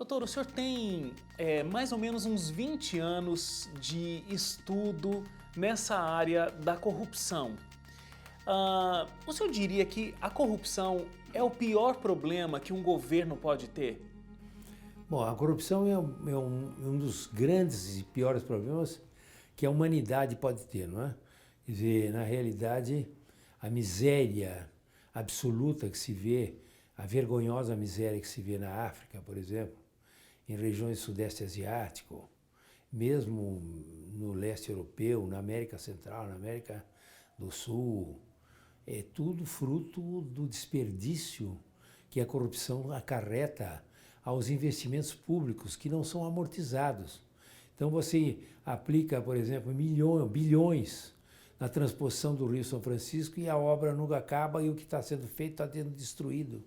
Doutor, o senhor tem mais ou menos uns 20 anos de estudo nessa área da corrupção. O senhor diria que a corrupção é o pior problema que um governo pode ter? Bom, a corrupção é um dos grandes e piores problemas que a humanidade pode ter, não é? Quer dizer, na realidade, a miséria absoluta que se vê, a vergonhosa miséria que se vê na África, por exemplo, em regiões do Sudeste Asiático, mesmo no leste europeu, na América Central, na América do Sul, é tudo fruto do desperdício que a corrupção acarreta aos investimentos públicos que não são amortizados. Então você aplica, por exemplo, bilhões na transposição do Rio São Francisco e a obra nunca acaba e o que está sendo feito está sendo destruído.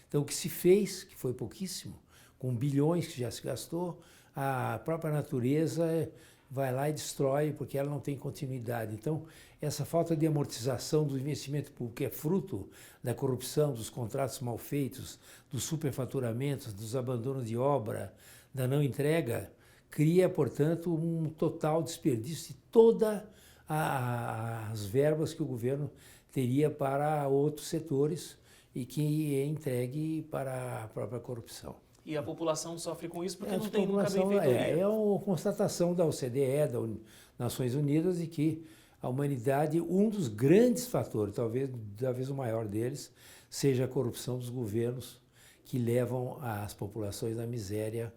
Então o que se fez, que foi pouquíssimo, com bilhões que já se gastou, a própria natureza vai lá e destrói porque ela não tem continuidade. Então essa falta de amortização do investimento público é fruto da corrupção, dos contratos mal feitos, dos superfaturamentos, dos abandonos de obra, da não entrega, cria, portanto, um total desperdício de todas as verbas que o governo teria para outros setores e que é entregue para a própria corrupção. E a população sofre com isso porque A não tem nunca população benfeitoria. é uma constatação da OCDE, das Nações Unidas, de que a humanidade, um dos grandes fatores, talvez o maior deles, seja a corrupção dos governos que levam as populações à miséria,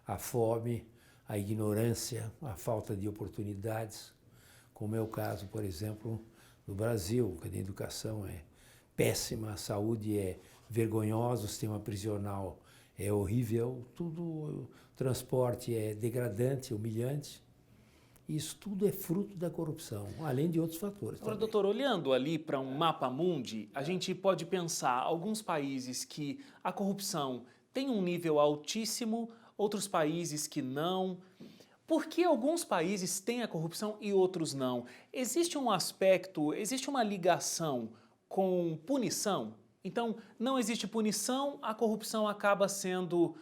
à fome, à ignorância, à falta de oportunidades, como é o caso, por exemplo, do Brasil, que a educação é péssima, a saúde é vergonhosa, o sistema prisional é horrível, tudo, o transporte é degradante, humilhante. Isso tudo é fruto da corrupção, além de outros fatores. Agora, Também. doutor, olhando ali para um mapa mundi, a gente pode pensar alguns países que a corrupção tem um nível altíssimo, outros países que não. Por que alguns países têm a corrupção e outros não? Existe um aspecto, existe uma ligação com punição? Então, não existe punição, a corrupção acaba sendo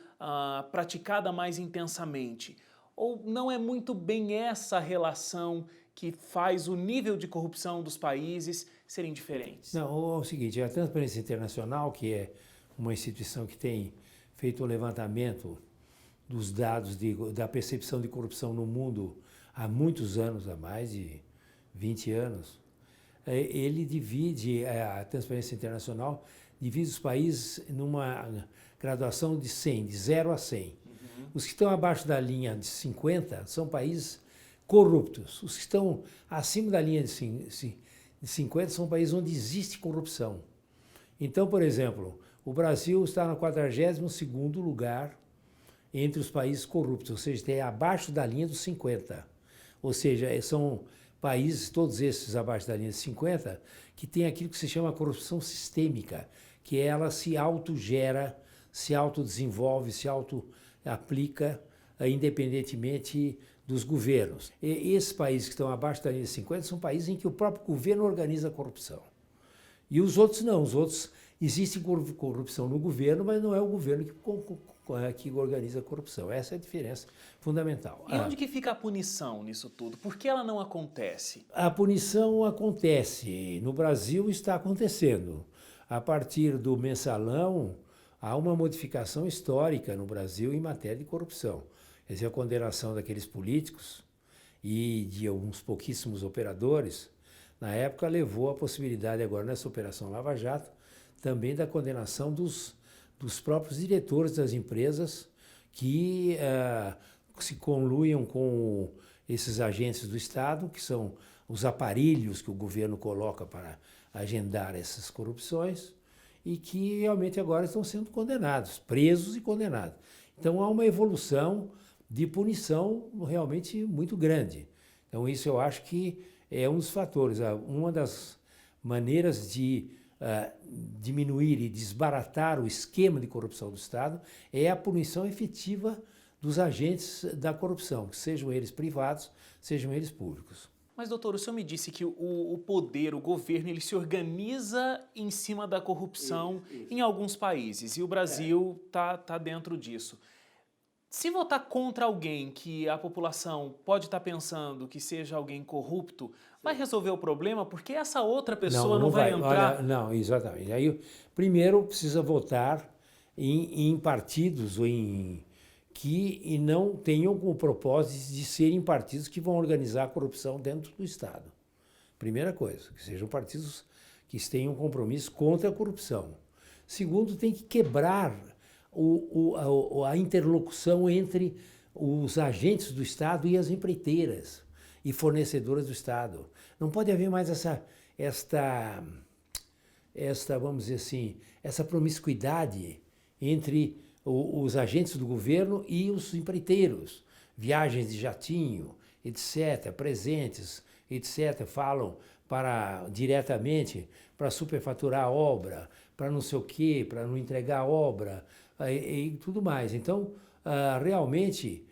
praticada mais intensamente. Ou não é muito bem essa relação que faz o nível de corrupção dos países serem diferentes? Não, é o seguinte, a Transparência Internacional, que é uma instituição que tem feito o levantamento dos dados da percepção de corrupção no mundo há muitos anos, há mais de 20 anos, ele divide, a Transparência Internacional divide os países numa graduação de 100, de 0 a 100. Os que estão abaixo da linha de 50 são países corruptos. Os que estão acima da linha de 50 são países onde existe corrupção. Então, por exemplo, o Brasil está no 42º lugar entre os países corruptos, ou seja, tem abaixo da linha dos 50. Ou seja, são países, todos esses abaixo da linha de 50, que tem aquilo que se chama corrupção sistêmica, que ela se autogera, se autodesenvolve, se autoaplica, independentemente dos governos. E esses países que estão abaixo da linha de 50 são países em que o próprio governo organiza a corrupção. E os outros não, os outros existe corrupção no governo, mas não é o governo que organiza a corrupção. Essa é a diferença fundamental. E onde que fica a punição nisso tudo? Por que ela não acontece? A punição acontece. No Brasil está acontecendo. A partir do mensalão, há uma modificação histórica no Brasil em matéria de corrupção. Quer dizer, a condenação daqueles políticos e de alguns pouquíssimos operadores, na época levou à possibilidade, agora nessa Operação Lava Jato, também da condenação dos próprios diretores das empresas que se conluem com esses agentes do Estado, que são os aparelhos que o governo coloca para agendar essas corrupções e que realmente agora estão sendo condenados, presos e condenados. Então há uma evolução de punição realmente muito grande. Então isso eu acho que é um dos fatores, uma das maneiras de diminuir e desbaratar o esquema de corrupção do Estado é a punição efetiva dos agentes da corrupção, sejam eles privados, sejam eles públicos. Mas, doutor, o senhor me disse que o poder, o governo, ele se organiza em cima da corrupção em alguns países, e o Brasil tá dentro disso. Se votar contra alguém que a população pode estar pensando que seja alguém corrupto, vai resolver o problema porque essa outra pessoa não vai entrar. Olha, não, exatamente. Aí, primeiro, precisa votar em partidos ou que não tenham o propósito de serem partidos que vão organizar a corrupção dentro do Estado. Primeira coisa, que sejam partidos que tenham compromisso contra a corrupção. Segundo, tem que quebrar a interlocução entre os agentes do Estado e as empreiteiras e fornecedoras do Estado. Não pode haver mais esta, vamos dizer assim, essa promiscuidade entre os agentes do governo e os empreiteiros. Viagens de jatinho, etc., presentes, etc., falam diretamente para superfaturar a obra, para não sei o quê, para não entregar a obra e tudo mais. Então, realmente,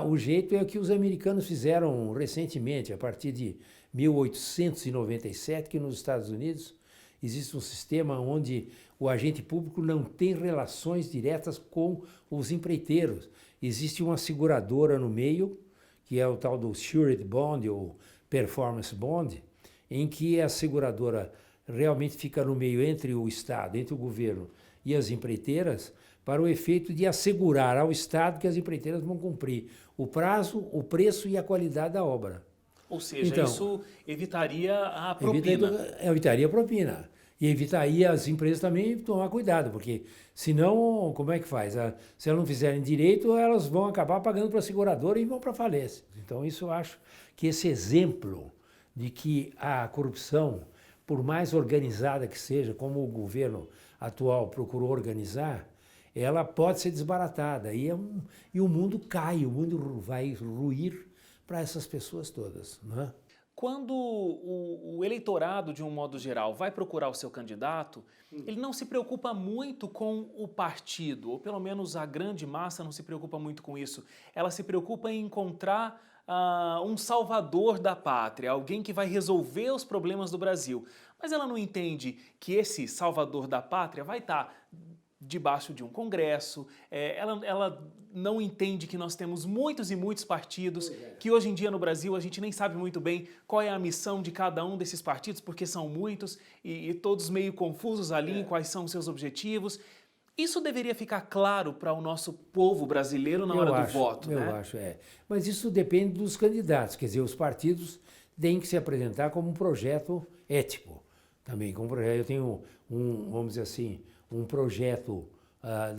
o jeito é o que os americanos fizeram recentemente, a partir de 1897, que nos Estados Unidos existe um sistema onde o agente público não tem relações diretas com os empreiteiros. Existe uma seguradora no meio, que é o tal do Surety Bond ou Performance Bond, em que a seguradora realmente fica no meio entre o Estado, entre o governo e as empreiteiras, para o efeito de assegurar ao Estado que as empreiteiras vão cumprir o prazo, o preço e a qualidade da obra. Ou seja, Então, isso evitaria a propina. Evitaria a propina. E evitaria as empresas também tomar cuidado, porque senão, como é que faz? Se elas não fizerem direito, elas vão acabar pagando para a seguradora e vão para a falência. Então, isso eu acho que esse exemplo de que a corrupção, por mais organizada que seja, como o governo atual procurou organizar, ela pode ser desbaratada. E o mundo cai, o mundo vai ruir para essas pessoas todas, não é? Quando o eleitorado, de um modo geral, vai procurar o seu candidato, ele não se preocupa muito com o partido, ou pelo menos a grande massa não se preocupa muito com isso. Ela se preocupa em encontrar um salvador da pátria, alguém que vai resolver os problemas do Brasil. Mas ela não entende que esse salvador da pátria vai estar debaixo de um congresso, ela não entende que nós temos muitos e muitos partidos, que hoje em dia no Brasil a gente nem sabe muito bem qual é a missão de cada um desses partidos, porque são muitos e todos meio confusos ali em quais são os seus objetivos. Isso deveria ficar claro para o nosso povo brasileiro na hora do voto, né? Eu acho. Mas isso depende dos candidatos, quer dizer, os partidos têm que se apresentar como um projeto ético também, como um projeto. Eu tenho vamos dizer assim, um projeto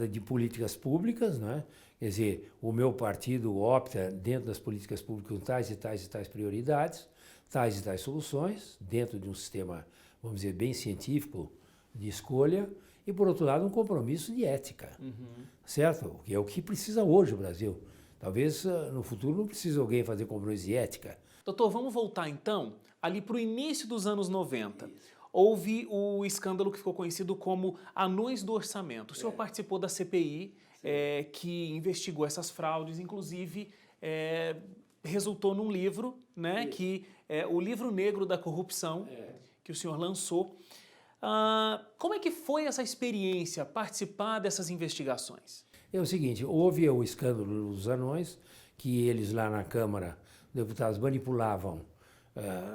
de políticas públicas, né? Quer dizer, o meu partido opta dentro das políticas públicas com tais e tais e tais prioridades, tais e tais soluções, dentro de um sistema, vamos dizer, bem científico de escolha, e, por outro lado, um compromisso de ética, certo? Que é o que precisa hoje o Brasil. Talvez no futuro não precise alguém fazer compromisso de ética. Doutor, vamos voltar então ali para o início dos anos 90. Houve o escândalo que ficou conhecido como Anões do Orçamento. O senhor participou da CPI que investigou essas fraudes, inclusive resultou num livro, né, que é o Livro Negro da Corrupção, que o senhor lançou. Como é que foi essa experiência, participar dessas investigações? É o seguinte, houve o escândalo dos anões, que eles lá na Câmara, deputados manipulavam,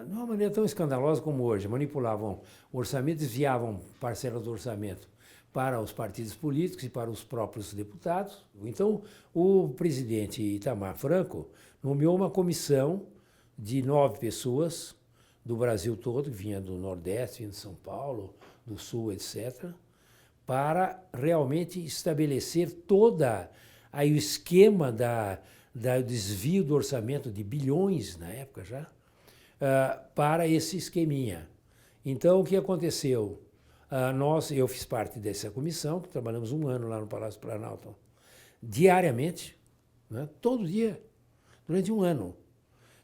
de uma maneira tão escandalosa como hoje, manipulavam o orçamento, desviavam parcelas do orçamento para os partidos políticos e para os próprios deputados. Então, o presidente Itamar Franco nomeou uma comissão de 9 pessoas do Brasil todo, que vinha do Nordeste, vinha de São Paulo, do Sul, etc., para realmente estabelecer toda o esquema do desvio do orçamento de bilhões, na época já, para esse esqueminha. Então, o que aconteceu? Eu fiz parte dessa comissão, que trabalhamos um ano lá no Palácio Planalto, diariamente, né, todo dia, durante um ano,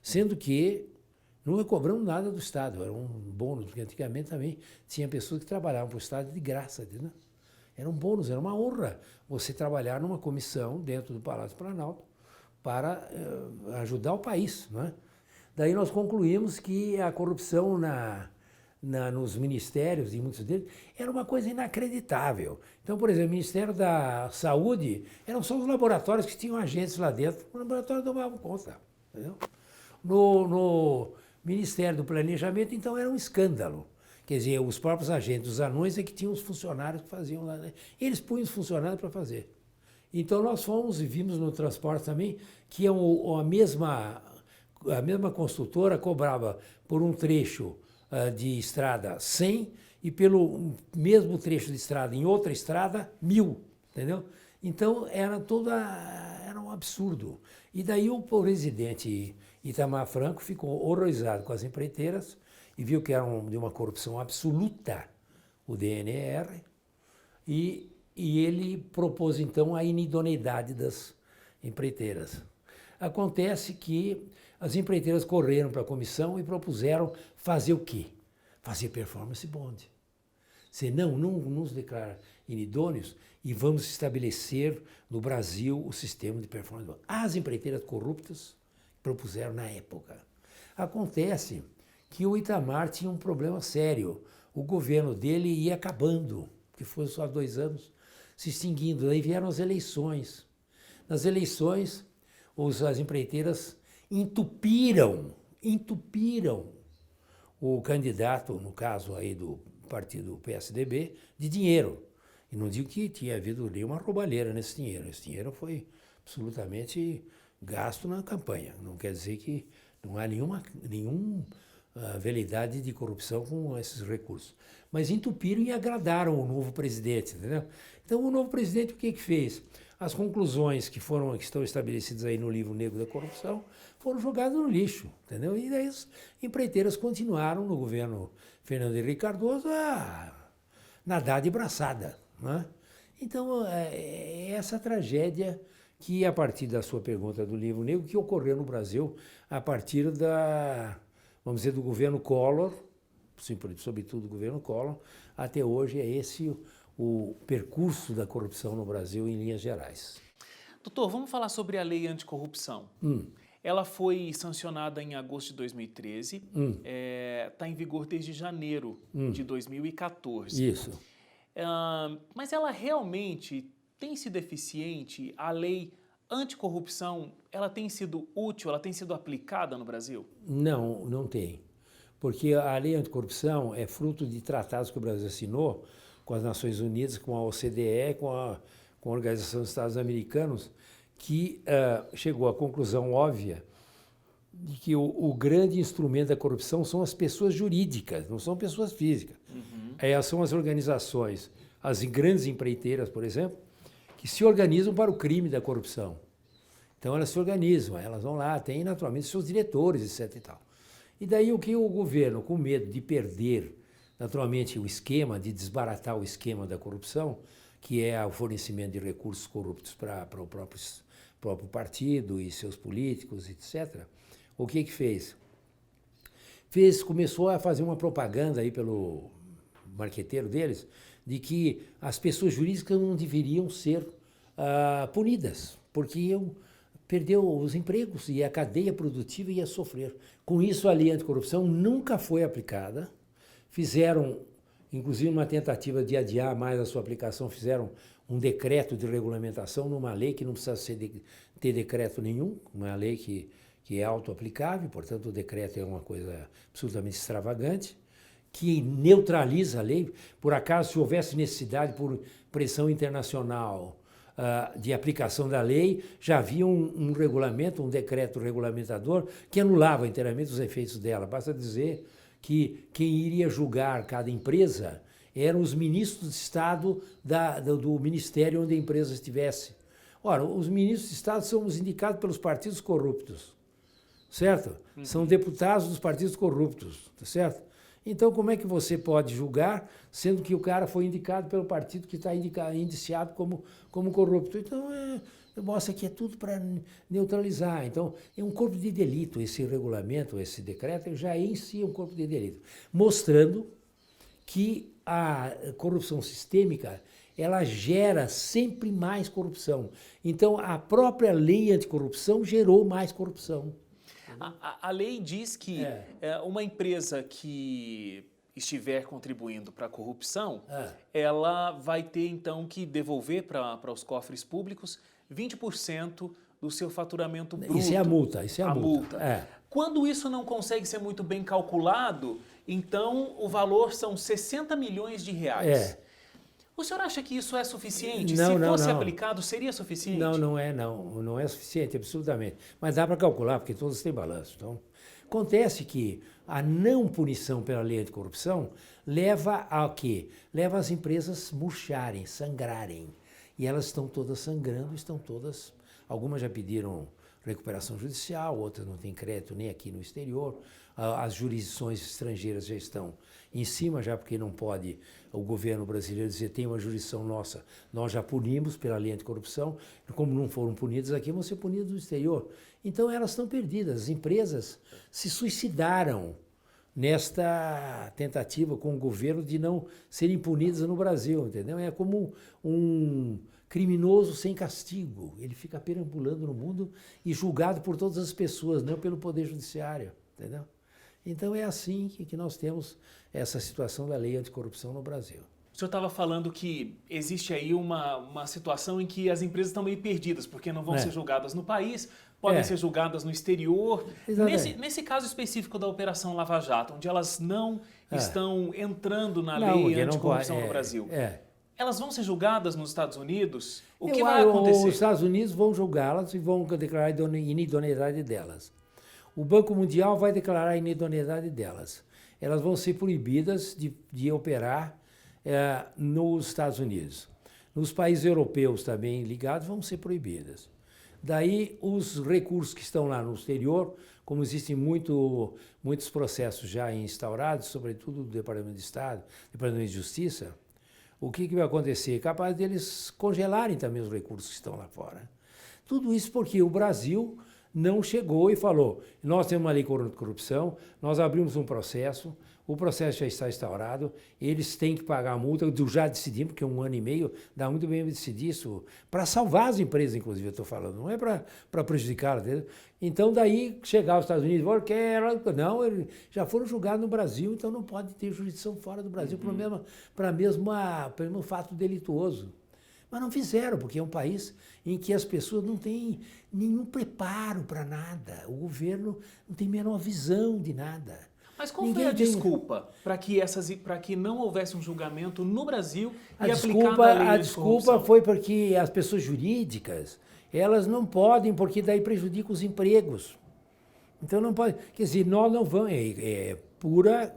sendo que não cobramos nada do Estado, era um bônus, porque antigamente também tinha pessoas que trabalhavam para o Estado de graça, né? Era um bônus, era uma honra você trabalhar numa comissão dentro do Palácio Planalto para ajudar o país, né? Daí nós concluímos que a corrupção nos ministérios, e muitos deles, era uma coisa inacreditável. Então, por exemplo, o Ministério da Saúde eram só os laboratórios que tinham agentes lá dentro. O laboratório tomavam conta. Entendeu? No Ministério do Planejamento, então, era um escândalo. Quer dizer, os próprios agentes, os anões, é que tinham os funcionários que faziam lá, né? Eles punham os funcionários para fazer. Então, nós fomos e vimos no transporte também que a mesma construtora cobrava por um trecho de estrada 100 e pelo mesmo trecho de estrada em outra estrada 1.000, entendeu? Então era um absurdo. E daí o presidente Itamar Franco ficou horrorizado com as empreiteiras e viu que era de uma corrupção absoluta o DNR e ele propôs então a inidoneidade das empreiteiras. Acontece que as empreiteiras correram para a comissão e propuseram fazer o quê? Fazer performance bond. Se não nos declara inidôneos e vamos estabelecer no Brasil o sistema de performance bond. As empreiteiras corruptas propuseram na época. Acontece que o Itamar tinha um problema sério. O governo dele ia acabando, que foi só 2 anos, se extinguindo. Daí vieram as eleições. Nas eleições, as empreiteiras entupiram o candidato, no caso aí do partido PSDB, de dinheiro. E não digo que tinha havido nenhuma roubalheira nesse dinheiro. Esse dinheiro foi absolutamente gasto na campanha. Não quer dizer que não há nenhuma veleidade de corrupção com esses recursos. Mas entupiram e agradaram o novo presidente, entendeu? Então o novo presidente o que fez? As conclusões que estão estabelecidas aí no livro Negro da Corrupção foram jogadas no lixo, entendeu? E daí as empreiteiras continuaram no governo Fernando Henrique Cardoso a nadar de braçada, né? Então é essa tragédia que, a partir da sua pergunta do livro Negro, que ocorreu no Brasil a partir vamos dizer, do governo Collor, sobretudo do governo Collor, até hoje é esse o percurso da corrupção no Brasil em linhas gerais. Doutor, vamos falar sobre a lei anticorrupção. Ela foi sancionada em agosto de 2013, está em vigor desde janeiro de 2014. Isso. Mas ela realmente tem sido eficiente? A lei anticorrupção, ela tem sido útil, ela tem sido aplicada no Brasil? Não, não tem. Porque a lei anticorrupção é fruto de tratados que o Brasil assinou com as Nações Unidas, com a OCDE, com a Organização dos Estados Americanos, que chegou à conclusão óbvia de que o grande instrumento da corrupção são as pessoas jurídicas, não são pessoas físicas. São as organizações, as grandes empreiteiras, por exemplo, que se organizam para o crime da corrupção. Então elas se organizam, elas vão lá, têm naturalmente seus diretores, etc. e tal. E daí o que o governo, com medo de perder naturalmente o esquema, de desbaratar o esquema da corrupção, que é o fornecimento de recursos corruptos para o próprio partido e seus políticos, etc., o que fez? Começou a fazer uma propaganda aí pelo marqueteiro deles, de que as pessoas jurídicas não deveriam ser punidas, porque iam perder os empregos e a cadeia produtiva ia sofrer. Com isso, a lei anticorrupção nunca foi aplicada. Fizeram, inclusive uma tentativa de adiar mais a sua aplicação, fizeram um decreto de regulamentação numa lei que não precisa ter decreto nenhum, uma lei que é auto-aplicável, portanto o decreto é uma coisa absolutamente extravagante, que neutraliza a lei. Por acaso, se houvesse necessidade por pressão internacional de aplicação da lei, já havia um regulamento, um decreto regulamentador que anulava inteiramente os efeitos dela. Basta dizer que quem iria julgar cada empresa eram os ministros de Estado do ministério onde a empresa estivesse. Ora, os ministros de Estado são os indicados pelos partidos corruptos, certo? São deputados dos partidos corruptos, tá certo? Então, como é que você pode julgar, sendo que o cara foi indicado pelo partido que está indiciado como corrupto? Então, mostra que é tudo para neutralizar. Então, é um corpo de delito esse regulamento, esse decreto, já em si é um corpo de delito, mostrando que a corrupção sistêmica, ela gera sempre mais corrupção. Então, a própria lei anticorrupção gerou mais corrupção. A lei diz que uma empresa que estiver contribuindo para a corrupção, Ah. ela vai ter então que devolver para os cofres públicos 20% do seu faturamento bruto. Isso é a multa, isso é a multa. É. Quando isso não consegue ser muito bem calculado, então o valor são 60 milhões de reais. É. O senhor acha que isso é suficiente? Não, Se não, fosse não. aplicado, seria suficiente? Não, não é, não. Não é suficiente, absolutamente. Mas dá para calcular, porque todos têm balanço. Então, acontece que a não punição pela lei anticorrupção leva a quê? Leva as empresas murcharem, sangrarem. E elas estão todas sangrando, estão todas... Algumas já pediram recuperação judicial, outras não têm crédito nem aqui no exterior. As jurisdições estrangeiras já estão em cima, já porque não pode o governo brasileiro dizer tem uma jurisdição nossa, nós já punimos pela lei anticorrupção, como não foram punidas aqui, vão ser punidas no exterior. Então elas estão perdidas. As empresas se suicidaram nesta tentativa com o governo de não serem punidas no Brasil, entendeu? É como um criminoso sem castigo. Ele fica perambulando no mundo e julgado por todas as pessoas, não pelo Poder Judiciário, entendeu? Então é assim que nós temos essa situação da lei anticorrupção no Brasil. O senhor estava falando que existe aí uma situação em que as empresas estão meio perdidas, porque não vão ser julgadas no país, podem ser julgadas no exterior. Nesse caso específico da Operação Lava Jato, onde elas não estão entrando na lei anticorrupção no Brasil, elas vão ser julgadas nos Estados Unidos? O que vai acontecer? Os Estados Unidos vão julgá-las e vão declarar a inidoneidade delas. O Banco Mundial vai declarar a inidoneidade delas. Elas vão ser proibidas de operar nos Estados Unidos. Nos países europeus também ligados vão ser proibidas. Daí os recursos que estão lá no exterior, como existem muitos processos já instaurados, sobretudo do Departamento de Estado, Departamento de Justiça, o que vai acontecer? É capaz deles congelarem também os recursos que estão lá fora. Tudo isso porque o Brasil não chegou e falou, nós temos uma lei contra a corrupção, nós abrimos um processo, o processo já está instaurado, eles têm que pagar a multa, já decidimos, porque 1 ano e meio dá muito bem decidir isso, para salvar as empresas, inclusive, eu estou falando, não é para prejudicá-las. Então, daí, chegar aos Estados Unidos, não, eles já foram julgados no Brasil, então não pode ter jurisdição fora do Brasil pelo mesmo fato delituoso. Mas não fizeram, porque é um país em que as pessoas não têm nenhum preparo para nada. O governo não tem a menor visão de nada. Mas qual foi a desculpa para que não houvesse um julgamento no Brasil e aplicada a lei A desculpa foi porque as pessoas jurídicas, elas não podem, porque daí prejudica os empregos. Então não pode. Quer dizer, nós não vamos.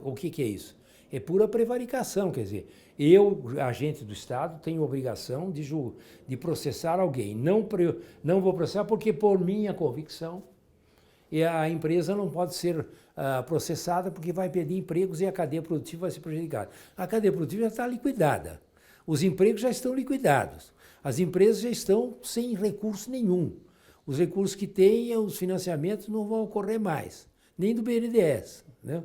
O que é isso? É pura prevaricação, quer dizer, eu, agente do Estado, tenho obrigação de processar alguém. Não vou processar porque, por minha convicção, a empresa não pode ser processada porque vai perder empregos e a cadeia produtiva vai ser prejudicada. A cadeia produtiva já está liquidada. Os empregos já estão liquidados. As empresas já estão sem recurso nenhum. Os recursos que têm, os financiamentos não vão ocorrer mais, nem do BNDES, né?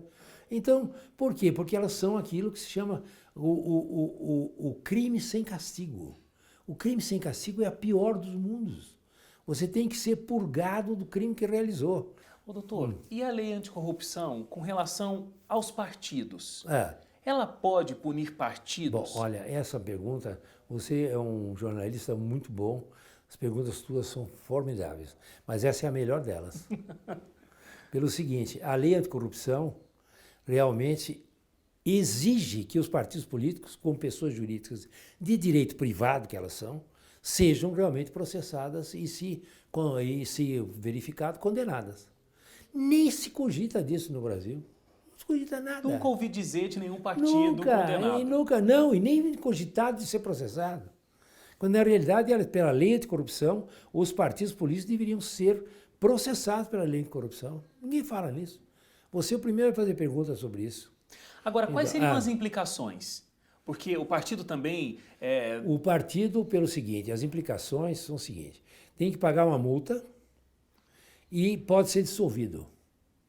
Então, por quê? Porque elas são aquilo que se chama o crime sem castigo. O crime sem castigo é a pior dos mundos. Você tem que ser purgado do crime que realizou. Ô, doutor, e a lei anticorrupção com relação aos partidos? Ela pode punir partidos? Bom, olha, essa pergunta, você é um jornalista muito bom, as perguntas tuas são formidáveis, mas essa é a melhor delas. Pelo seguinte, a lei anticorrupção realmente exige que os partidos políticos, como pessoas jurídicas de direito privado que elas são, sejam realmente processadas e se verificado, condenadas. Nem se cogita disso no Brasil. Não se cogita nada. Nunca ouvi dizer de nenhum partido condenado. E nem cogitado de ser processado. Quando, na realidade, pela lei anticorrupção, os partidos políticos deveriam ser processados pela lei anticorrupção. Ninguém fala nisso. Você é o primeiro a fazer perguntas sobre isso. Agora, quais seriam as implicações? Porque o partido também... O partido, pelo seguinte, as implicações são as seguintes. Tem que pagar uma multa e pode ser dissolvido,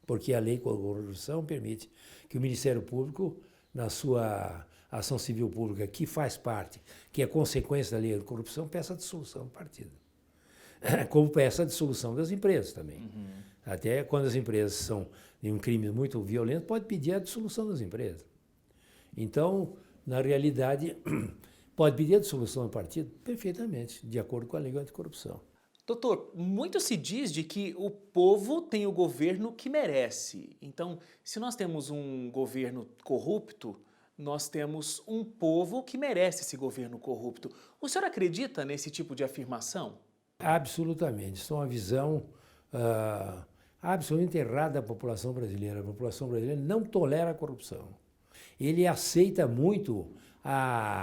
porque a lei contra a corrupção permite que o Ministério Público, na sua ação civil pública, que faz parte, que é consequência da lei de corrupção, peça a dissolução do partido. Como peça a dissolução das empresas também. Até quando as empresas são de um crime muito violento, pode pedir a dissolução das empresas. Então, na realidade, pode pedir a dissolução do partido? Perfeitamente, de acordo com a lei anticorrupção. Doutor, muito se diz de que o povo tem o governo que merece. Então, se nós temos um governo corrupto, nós temos um povo que merece esse governo corrupto. O senhor acredita nesse tipo de afirmação? Absolutamente. Isso é uma visão absolutamente errada da população brasileira. A população brasileira não tolera a corrupção. Ele aceita muito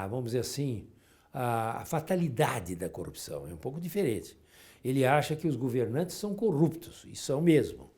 vamos dizer assim, a fatalidade da corrupção. É um pouco diferente. Ele acha que os governantes são corruptos, e são mesmo.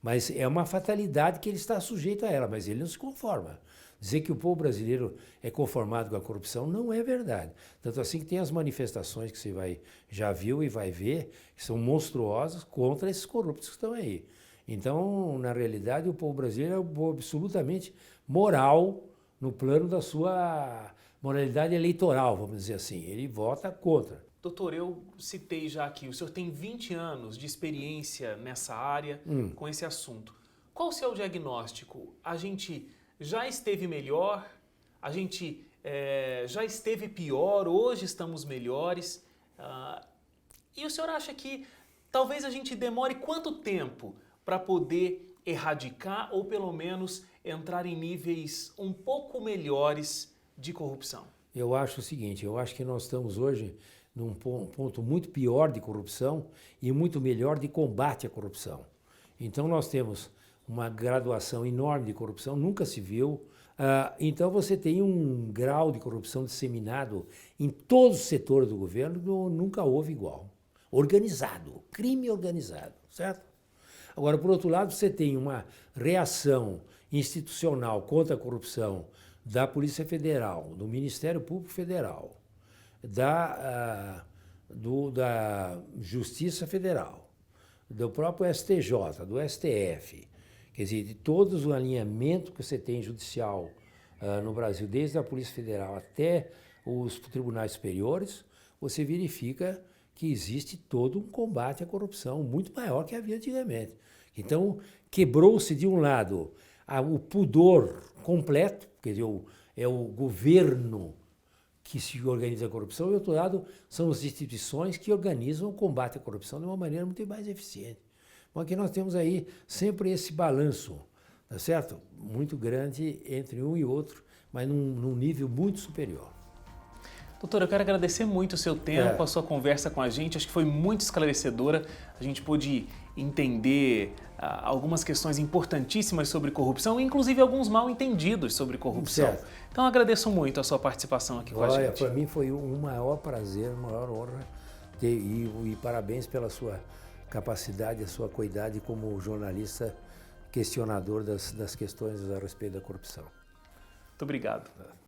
Mas é uma fatalidade que ele está sujeito a ela, mas ele não se conforma. Dizer que o povo brasileiro é conformado com a corrupção não é verdade. Tanto assim que tem as manifestações que você já viu e vai ver, que são monstruosas contra esses corruptos que estão aí. Então, na realidade, o povo brasileiro é um povo absolutamente moral no plano da sua moralidade eleitoral, vamos dizer assim. Ele vota contra. Doutor, eu citei já aqui, o senhor tem 20 anos de experiência nessa área com esse assunto. Qual o seu diagnóstico? A gente já esteve melhor? A gente já esteve pior? Hoje estamos melhores? E o senhor acha que talvez a gente demore quanto tempo para poder erradicar ou pelo menos entrar em níveis um pouco melhores de corrupção? Eu acho o seguinte, eu acho que nós estamos hoje num ponto muito pior de corrupção e muito melhor de combate à corrupção. Então nós temos uma graduação enorme de corrupção, nunca se viu. Então você tem um grau de corrupção disseminado em todos os setores do governo, nunca houve igual. Organizado, crime organizado, certo? Agora, por outro lado, você tem uma reação institucional contra a corrupção da Polícia Federal, do Ministério Público Federal, da Justiça Federal, do próprio STJ, do STF, quer dizer, de todos o alinhamento que você tem judicial no Brasil, desde a Polícia Federal até os tribunais superiores, você verifica que existe todo um combate à corrupção muito maior que havia antigamente. Então, quebrou-se de um lado o pudor completo, quer dizer, é o governo que se organiza a corrupção, e, do outro lado, são as instituições que organizam o combate à corrupção de uma maneira muito mais eficiente. Bom, aqui nós temos aí sempre esse balanço, tá certo? Muito grande entre um e outro, mas num nível muito superior. Doutor, eu quero agradecer muito o seu tempo, a sua conversa com a gente. Acho que foi muito esclarecedora. A gente pôde entender algumas questões importantíssimas sobre corrupção, inclusive alguns mal entendidos sobre corrupção. Certo. Então, agradeço muito a sua participação aqui com a gente. Para mim foi um maior prazer, uma maior honra e parabéns pela sua capacidade, a sua cuidade como jornalista questionador das questões a respeito da corrupção. Muito obrigado.